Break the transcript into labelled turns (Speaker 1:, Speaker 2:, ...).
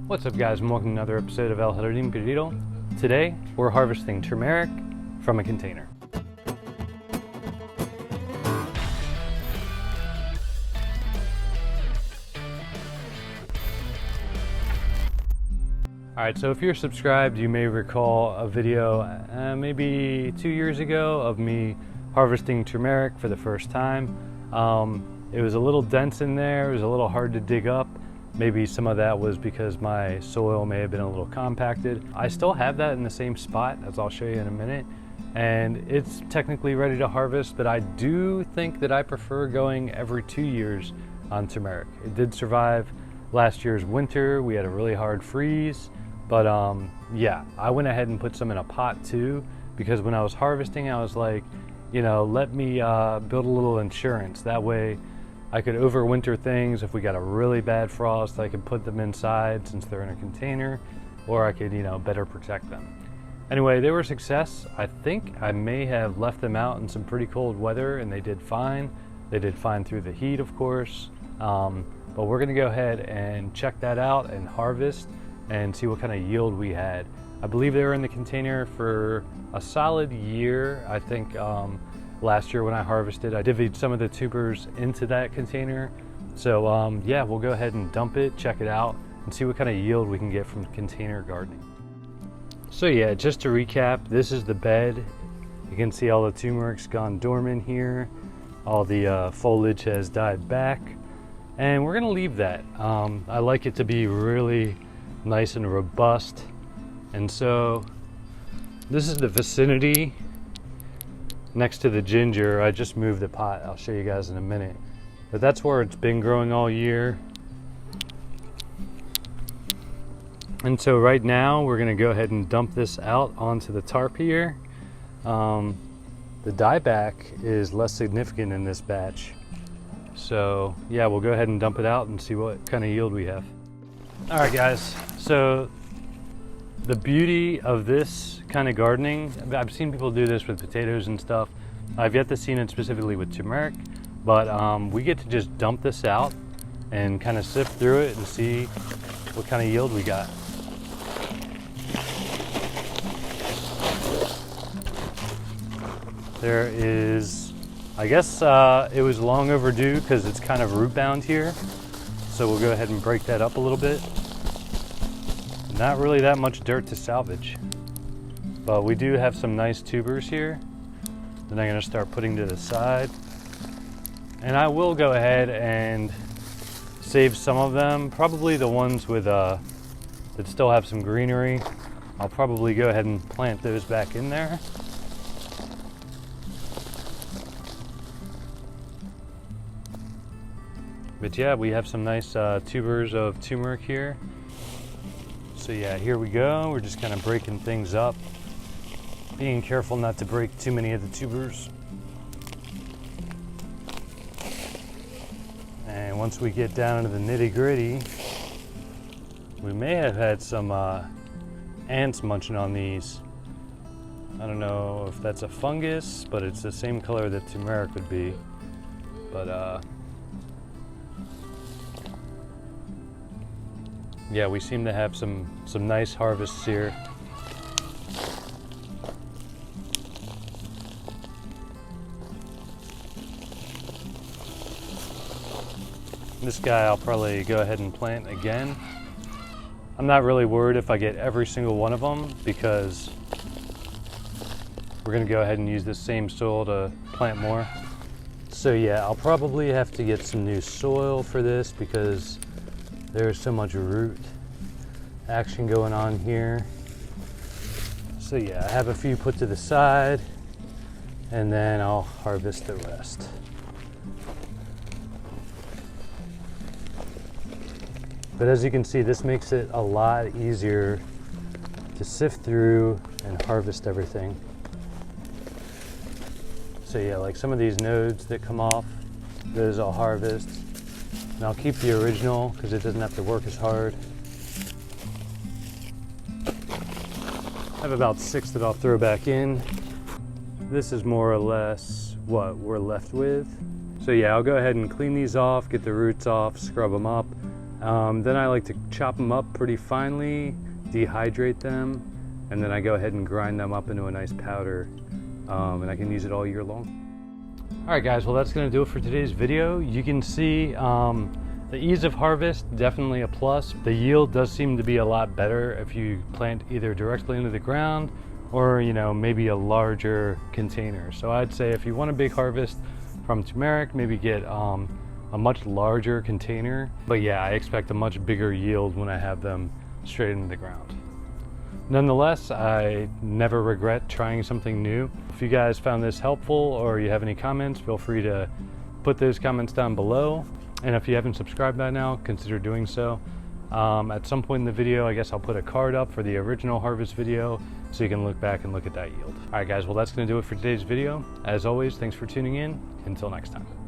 Speaker 1: What's up guys, and welcome to another episode of El Jardín Perdido. Today, we're harvesting turmeric from a container. Alright, so if you're subscribed, you may recall a video maybe 2 years ago of me harvesting turmeric for the first time. It was a little dense in there, it was a little hard to dig up. Maybe some of that was because my soil may have been a little compacted. I still have that in the same spot, as I'll show you in a minute. And it's technically ready to harvest, but I do think that I prefer going every 2 years on turmeric. It did survive last year's winter. We had a really hard freeze, but yeah, I went ahead and put some in a pot too, because when I was harvesting, I was like, you know, let me build a little insurance. That way I could overwinter things. If we got a really bad frost, I could put them inside since they're in a container, or I could, you know, better protect them. Anyway, they were a success. I think I may have left them out in some pretty cold weather and they did fine. They did fine through the heat, of course. But we're gonna go ahead and check that out and harvest and see what kind of yield we had. I believe they were in the container for a solid year. I think last year when I harvested, I divvied some of the tubers into that container. So yeah, we'll go ahead and dump it, check it out, and see what kind of yield we can get from container gardening. So yeah, just to recap, this is the bed. You can see all the turmeric's gone dormant here. All the foliage has died back. And we're gonna leave that. I like it to be really nice and robust. And so this is the vicinity next to the ginger. I just moved the pot. I'll show you guys in a minute. But that's where it's been growing all year. And so right now we're gonna go ahead and dump this out onto the tarp here. The dieback is less significant in this batch. So yeah, we'll go ahead and dump it out and see what kind of yield we have. All right guys, so the beauty of this kind of gardening, I've seen people do this with potatoes and stuff. I've yet to see it specifically with turmeric, but we get to just dump this out and kind of sift through it and see what kind of yield we got. There is, I guess it was long overdue because it's kind of root bound here. So we'll go ahead and break that up a little bit. Not really that much dirt to salvage, but we do have some nice tubers here that I'm gonna start putting to the side. And I will go ahead and save some of them, probably the ones with that still have some greenery. I'll probably go ahead and plant those back in there. But yeah, we have some nice tubers of turmeric here. So yeah, here we go. We're just kind of breaking things up. Being careful not to break too many of the tubers. And once we get down into the nitty-gritty, we may have had some ants munching on these. I don't know if that's a fungus, but it's the same color that turmeric would be. But yeah, we seem to have some nice harvests here. This guy I'll probably go ahead and plant again. I'm not really worried if I get every single one of them because we're gonna go ahead and use this same soil to plant more. So yeah, I'll probably have to get some new soil for this because there's so much root action going on here. So yeah, I have a few put to the side and then I'll harvest the rest. But as you can see, this makes it a lot easier to sift through and harvest everything. So yeah, like some of these nodes that come off, those I'll harvest. And I'll keep the original because it doesn't have to work as hard. I have about 6 that I'll throw back in. This is more or less what we're left with. So yeah, I'll go ahead and clean these off, get the roots off, scrub them up. Then I like to chop them up pretty finely, dehydrate them, and then I go ahead and grind them up into a nice powder, and I can use it all year long. Alright guys, well that's going to do it for today's video. You can see the ease of harvest, definitely a plus. The yield does seem to be a lot better if you plant either directly into the ground or, you know, maybe a larger container. So I'd say if you want a big harvest from turmeric, maybe get a much larger container. But yeah, I expect a much bigger yield when I have them straight into the ground. Nonetheless, I never regret trying something new. If you guys found this helpful or you have any comments, feel free to put those comments down below. And if you haven't subscribed by now, consider doing so. At some point in the video, I guess I'll put a card up for the original harvest video so you can look back and look at that yield. All right guys, well that's gonna do it for today's video. As always, thanks for tuning in. Until next time.